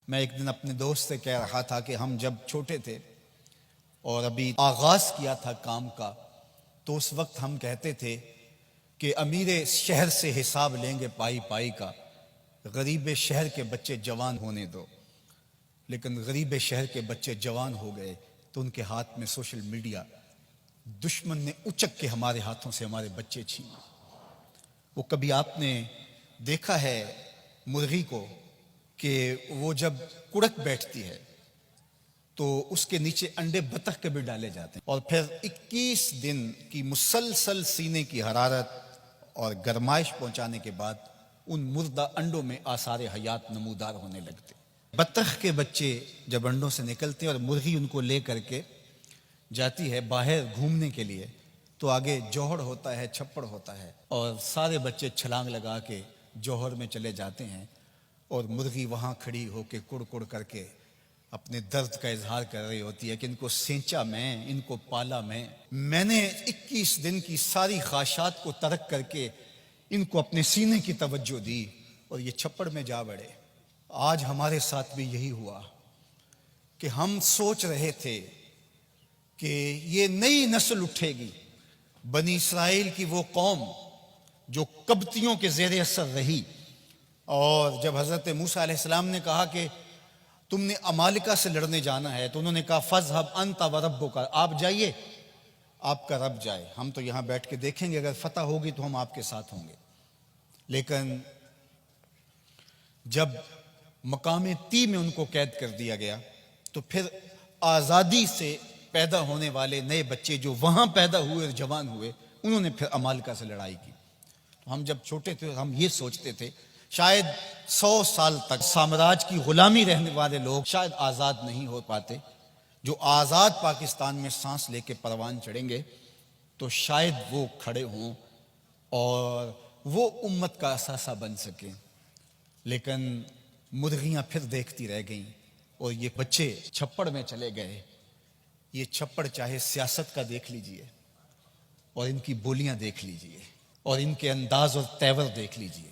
میں ایک دن اپنے دوست سے کہہ رہا تھا کہ ہم جب چھوٹے تھے اور ابھی آغاز کیا تھا کام کا، تو اس وقت ہم کہتے تھے کہ امیر شہر سے حساب لیں گے پائی پائی کا، غریب شہر کے بچے جوان ہونے دو۔ لیکن غریب شہر کے بچے جوان ہو گئے تو ان کے ہاتھ میں سوشل میڈیا، دشمن نے اچک کے ہمارے ہاتھوں سے ہمارے بچے چھین۔ وہ کبھی آپ نے دیکھا ہے مرغی کو کہ وہ جب کڑک بیٹھتی ہے تو اس کے نیچے انڈے بطخ کے بھی ڈالے جاتے ہیں، اور پھر 21 دن کی مسلسل سینے کی حرارت اور گرمائش پہنچانے کے بعد ان مردہ انڈوں میں آثار حیات نمودار ہونے لگتے۔ بطخ کے بچے جب انڈوں سے نکلتے ہیں اور مرغی ان کو لے کر کے جاتی ہے باہر گھومنے کے لیے، تو آگے جوہر ہوتا ہے، چھپڑ ہوتا ہے، اور سارے بچے چھلانگ لگا کے جوہر میں چلے جاتے ہیں، اور مرغی وہاں کھڑی ہو کے کڑ کڑ کر کے اپنے درد کا اظہار کر رہی ہوتی ہے کہ ان کو سینچا میں، ان کو پالا میں نے 21 دن کی ساری خواہشات کو ترک کر کے ان کو اپنے سینے کی توجہ دی اور یہ چھپڑ میں جا بڑھے۔ آج ہمارے ساتھ بھی یہی ہوا کہ ہم سوچ رہے تھے کہ یہ نئی نسل اٹھے گی، بنی اسرائیل کی وہ قوم جو قبطیوں کے زیر اثر رہی، اور جب حضرت موسیٰ علیہ السلام نے کہا کہ تم نے عمالقہ سے لڑنے جانا ہے تو انہوں نے کہا فَاذْهَبْ أَنْتَ وَرَبُّكَ، آپ جائیے، آپ کا رب جائے، ہم تو یہاں بیٹھ کے دیکھیں گے، اگر فتح ہوگی تو ہم آپ کے ساتھ ہوں گے۔ لیکن جب مقام طی میں ان کو قید کر دیا گیا تو پھر آزادی سے پیدا ہونے والے نئے بچے جو وہاں پیدا ہوئے اور جوان ہوئے، انہوں نے پھر عمالقہ سے لڑائی کی۔ تو ہم جب چھوٹے تھے ہم یہ سوچتے تھے شاید 100 سال تک سامراج کی غلامی رہنے والے لوگ شاید آزاد نہیں ہو پاتے، جو آزاد پاکستان میں سانس لے کے پروان چڑھیں گے تو شاید وہ کھڑے ہوں اور وہ امت کا اثاثہ بن سکیں۔ لیکن مرغیاں پھر دیکھتی رہ گئیں اور یہ بچے چھپڑ میں چلے گئے۔ یہ چھپڑ چاہے سیاست کا دیکھ لیجئے اور ان کی بولیاں دیکھ لیجئے اور ان کے انداز اور تیور دیکھ لیجئے۔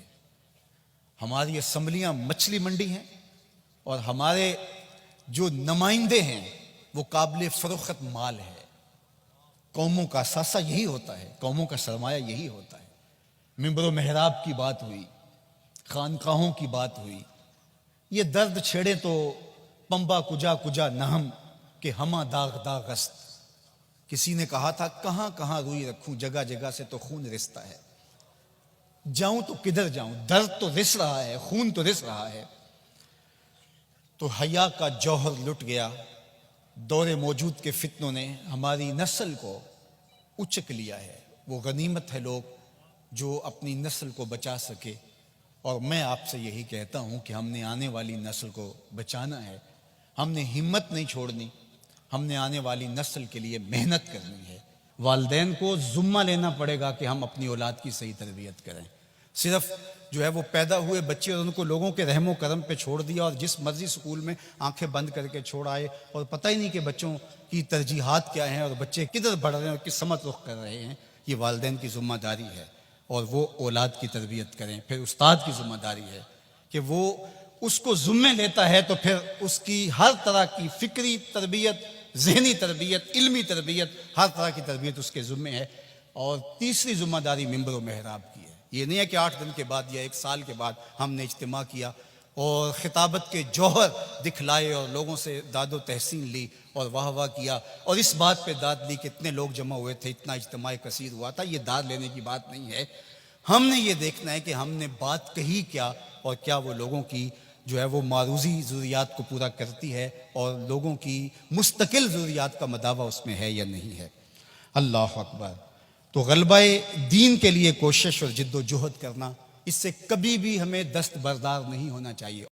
ہماری اسمبلیاں مچھلی منڈی ہیں اور ہمارے جو نمائندے ہیں وہ قابل فروخت مال ہے۔ قوموں کا اثاثہ یہی ہوتا ہے، قوموں کا سرمایہ یہی ہوتا ہے۔ منبر و محراب کی بات ہوئی، خانقاہوں کی بات ہوئی، یہ درد چھیڑے تو پمبا کجا کجا نہم کہ ہمہ داغ داغ است۔ کسی نے کہا تھا کہاں کہاں روئی رکھوں، جگہ جگہ سے تو خون رستا ہے، جاؤں تو کدھر جاؤں، درد تو رس رہا ہے، خون تو رس رہا ہے۔ تو حیا کا جوہر لٹ گیا، دور موجود کے فتنوں نے ہماری نسل کو اچک لیا ہے۔ وہ غنیمت ہے لوگ جو اپنی نسل کو بچا سکے، اور میں آپ سے یہی کہتا ہوں کہ ہم نے آنے والی نسل کو بچانا ہے، ہم نے ہمت نہیں چھوڑنی، ہم نے آنے والی نسل کے لیے محنت کرنی ہے۔ والدین کو ذمہ لینا پڑے گا کہ ہم اپنی اولاد کی صحیح تربیت کریں۔ صرف جو ہے وہ پیدا ہوئے بچے اور ان کو لوگوں کے رحم و کرم پہ چھوڑ دیا اور جس مرضی سکول میں آنکھیں بند کر کے چھوڑ آئے، اور پتہ ہی نہیں کہ بچوں کی ترجیحات کیا ہیں اور بچے کدھر بڑھ رہے ہیں اور کس سمت رخ کر رہے ہیں۔ یہ والدین کی ذمہ داری ہے اور وہ اولاد کی تربیت کریں۔ پھر استاد کی ذمہ داری ہے کہ وہ اس کو ذمہ لیتا ہے تو پھر اس کی ہر طرح کی فکری تربیت، ذہنی تربیت، علمی تربیت، ہر طرح کی تربیت اس کے ذمہ ہے۔ اور تیسری ذمہ داری منبر و محراب کی ہے۔ یہ نہیں ہے کہ 8 دن کے بعد یا 1 سال کے بعد ہم نے اجتماع کیا اور خطابت کے جوہر دکھلائے اور لوگوں سے داد و تحسین لی اور واہ واہ کیا اور اس بات پہ داد لی کہ اتنے لوگ جمع ہوئے تھے، اتنا اجتماع کثیر ہوا تھا۔ یہ داد لینے کی بات نہیں ہے۔ ہم نے یہ دیکھنا ہے کہ ہم نے بات کہی کیا اور کیا وہ لوگوں کی جو ہے وہ معروضی ضروریات کو پورا کرتی ہے اور لوگوں کی مستقل ضروریات کا مداوع اس میں ہے یا نہیں ہے۔ اللہ اکبر۔ تو غلبہ دین کے لیے کوشش اور جد و جہد کرنا، اس سے کبھی بھی ہمیں دست بردار نہیں ہونا چاہیے۔